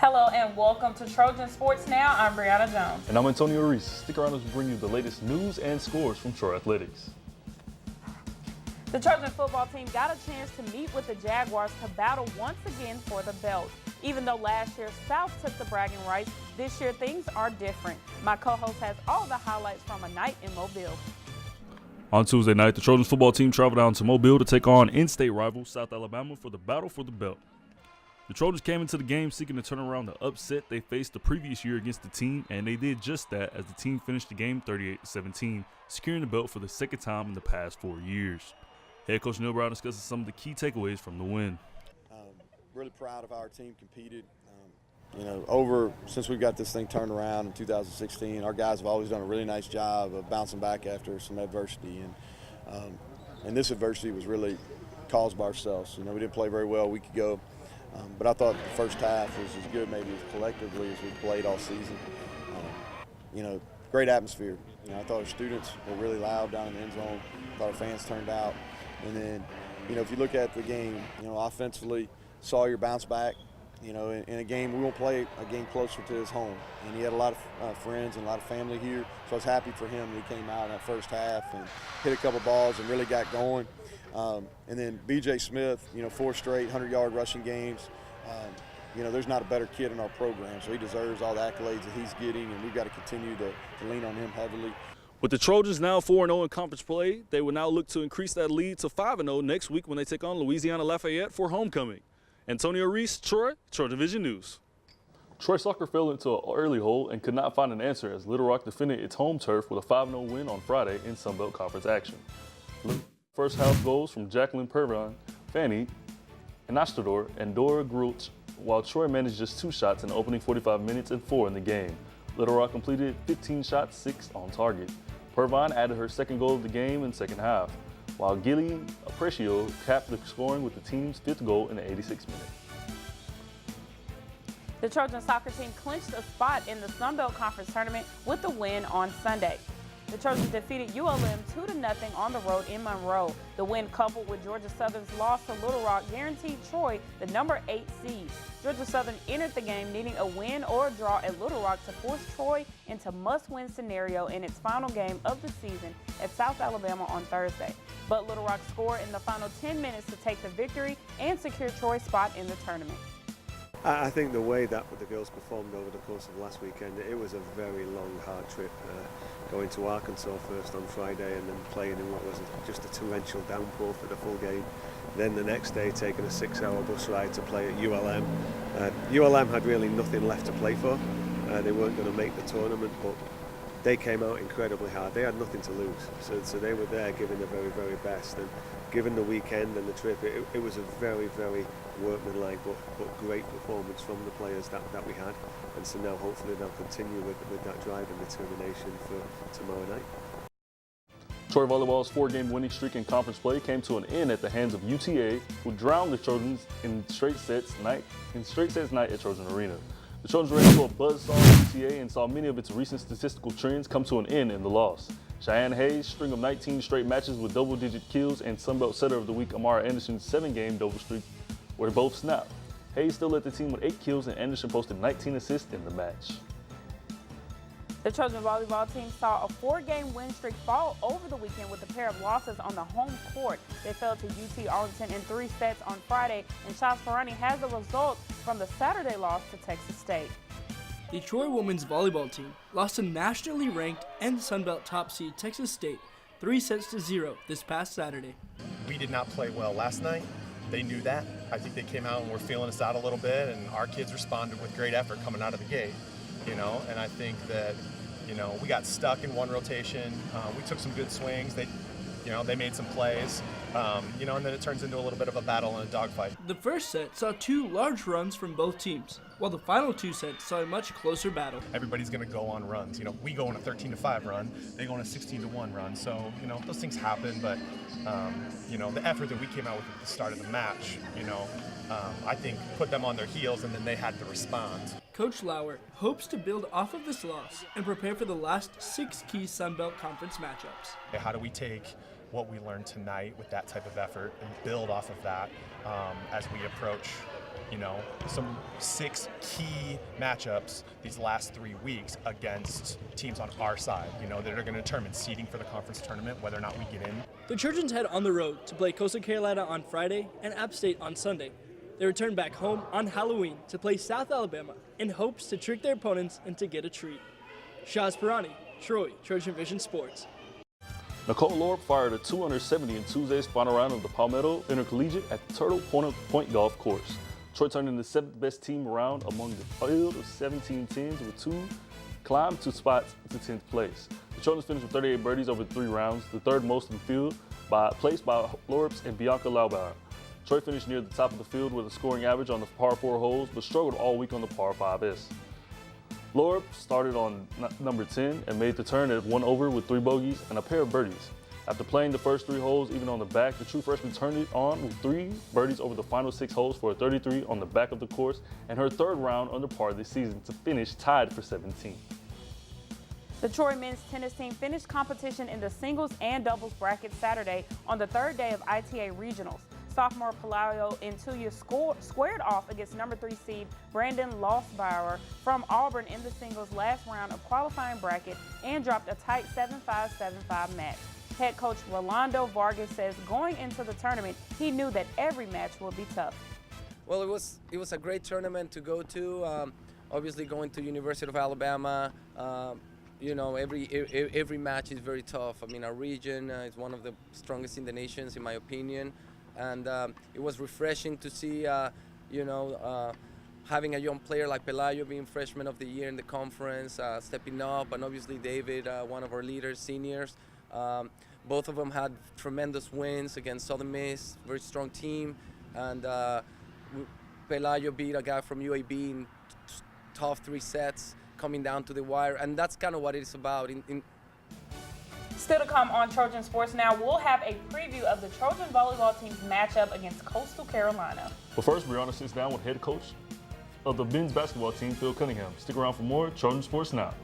Hello and welcome to Trojan Sports Now. I'm Briana Jones. And I'm Antonio Reese. Stick around as we bring you the latest news and scores from Troy Athletics. The Trojan football team got a chance to meet with the Jaguars to battle once again for the belt. Even though last year South took the bragging rights, this year things are different. My co-host has all the highlights from a night in Mobile. On Tuesday night, the Trojans football team traveled down to Mobile to take on in-state rival South Alabama for the battle for the belt. The Trojans came into the game seeking to turn around the upset they faced the previous year against the team, and they did just that as the team finished the game 38-17, securing the belt for the second time in the past 4 years. Head coach Neil Brown discusses some of the key takeaways from the win. Really proud of how our team competed. Since we've got this thing turned around in 2016, our guys have always done a really nice job of bouncing back after some adversity, and this adversity was really caused by ourselves. We didn't play very well a week ago, but I thought the first half was as good maybe as collectively as we played all season. Great atmosphere. I thought our students were really loud down in the end zone. I thought our fans turned out. And then, if you look at the game, offensively, Sawyer bounced back. In a game, we won't play a game closer to his home. And he had a lot of friends and a lot of family here. So I was happy for him that he came out in that first half and hit a couple balls and really got going. And then B.J. Smith, 4 straight 100-yard rushing games. There's not a better kid in our program, so he deserves all the accolades that he's getting, and we've got to continue to lean on him heavily. With the Trojans now 4-0 in conference play, they will now look to increase that lead to 5-0 next week when they take on Louisiana Lafayette for homecoming. Antonio Reese, Troy Division News. Troy soccer fell into an early hole and could not find an answer as Little Rock defended its home turf with a 5-0 win on Friday in Sunbelt Conference action. First half goals from Jacqueline Pervine, Fanny Anastador, and Dora Grulch, while Troy managed just 2 shots in the opening 45 minutes and 4 in the game. Little Rock completed 15 shots, 6 on target. Pervine added her second goal of the game in the second half, while Gilly Aprecio capped the scoring with the team's 5th goal in the 86th minute. The Trojan soccer team clinched a spot in the Sunbelt Conference tournament with the win on Sunday. The Trojans defeated ULM 2-0 on the road in Monroe. The win, coupled with Georgia Southern's loss to Little Rock, guaranteed Troy the number 8 seed. Georgia Southern entered the game needing a win or a draw at Little Rock to force Troy into must-win scenario in its final game of the season at South Alabama on Thursday. But Little Rock scored in the final 10 minutes to take the victory and secure Troy's spot in the tournament. I think the way that the girls performed over the course of last weekend, it was a very long, hard trip. Going to Arkansas first on Friday and then playing in what was just a torrential downpour for the full game. Then the next day taking a 6-hour bus ride to play at ULM. ULM had really nothing left to play for. They weren't going to make the tournament, but they came out incredibly hard. They had nothing to lose, so they were there giving their very, very best. And given the weekend and the trip, it was a very, very workmanlike but great performance from the players that we had. And so now hopefully they'll continue with that drive and determination for tomorrow night. Troy Volleyball's 4-game winning streak in conference play came to an end at the hands of UTA, who drowned the Trojans in straight sets night at Trojan Arena. The Trojans ran into a buzzsaw at UTA and saw many of its recent statistical trends come to an end in the loss. Cheyenne Hayes' string of 19 straight matches with double-digit kills and Sunbelt Setter of the Week Amara Anderson's 7-game double streak were both snapped. Hayes still led the team with 8 kills and Anderson posted 19 assists in the match. The Trojan volleyball team saw a 4-game win streak fall over the weekend with a pair of losses on the home court. They fell to UT Arlington in 3 sets on Friday, and Charles Ferrani has the result from the Saturday loss to Texas State. The Troy women's volleyball team lost to nationally ranked and Sunbelt top seed Texas State 3-0 this past Saturday. We did not play well last night. They knew that. I think they came out and were feeling us out a little bit, and our kids responded with great effort coming out of the gate. And I think that, we got stuck in one rotation. We took some good swings. They made some plays, and then it turns into a little bit of a battle and a dogfight. The first set saw 2 large runs from both teams, while the final 2 sets saw a much closer battle. Everybody's going to go on runs. We go on a 13-5 run. They go on a 16-1 run. So, those things happen, but, the effort that we came out with at the start of the match, I think put them on their heels, and then they had to respond. Coach Lauer hopes to build off of this loss and prepare for the last 6 key Sunbelt Conference matchups. How do we take what we learned tonight with that type of effort and build off of that as we approach some 6 key matchups these last 3 weeks against teams on our side, that are going to determine seeding for the conference tournament, whether or not we get in. The Trojans head on the road to play Coastal Carolina on Friday and App State on Sunday. They return back home on Halloween to play South Alabama in hopes to trick their opponents and to get a treat. Shaz Pirani, Troy Trojan Vision Sports. Nicole Lorb fired a 270 in Tuesday's final round of the Palmetto Intercollegiate at the Turtle Point Golf Course. Troy turned in the 7th best team around among the field of 17 teams with 2 climbed 2 spots to 10th place. The Trojans finished with 38 birdies over 3 rounds, the 3rd most in the field, placed by Lorbs and Bianca Laubauer. Troy finished near the top of the field with a scoring average on the par 4 holes, but struggled all week on the par 5s. Lorb started on number 10 and made the turn at 1 over with 3 bogeys and a pair of birdies. After playing the first 3 holes even on the back, the true freshman turned it on with 3 birdies over the final 6 holes for a 33 on the back of the course and her 3rd round under par this season to finish tied for 17th. The Troy men's tennis team finished competition in the singles and doubles bracket Saturday on the 3rd day of ITA regionals. Sophomore Pelayo Intuya squared off against number 3 seed Brandon Lostbauer from Auburn in the singles last round of qualifying bracket and dropped a tight 7-5-7-5 match. Head coach Rolando Vargas says going into the tournament, he knew that every match would be tough. Well, it was a great tournament to go to. Obviously, going to University of Alabama, every match is very tough. I mean, our region is one of the strongest in the nations, in my opinion, and it was refreshing to see, having a young player like Pelayo being freshman of the year in the conference, stepping up, and obviously David, one of our leaders, seniors. Both of them had tremendous wins against Southern Miss, very strong team, and Pelayo beat a guy from UAB in tough 3 sets, coming down to the wire, and that's kind of what it's about. Still to come on Trojan Sports Now, we'll have a preview of the Trojan volleyball team's matchup against Coastal Carolina. But first, Briana sits down with head coach of the men's basketball team, Phil Cunningham. Stick around for more Trojan Sports Now.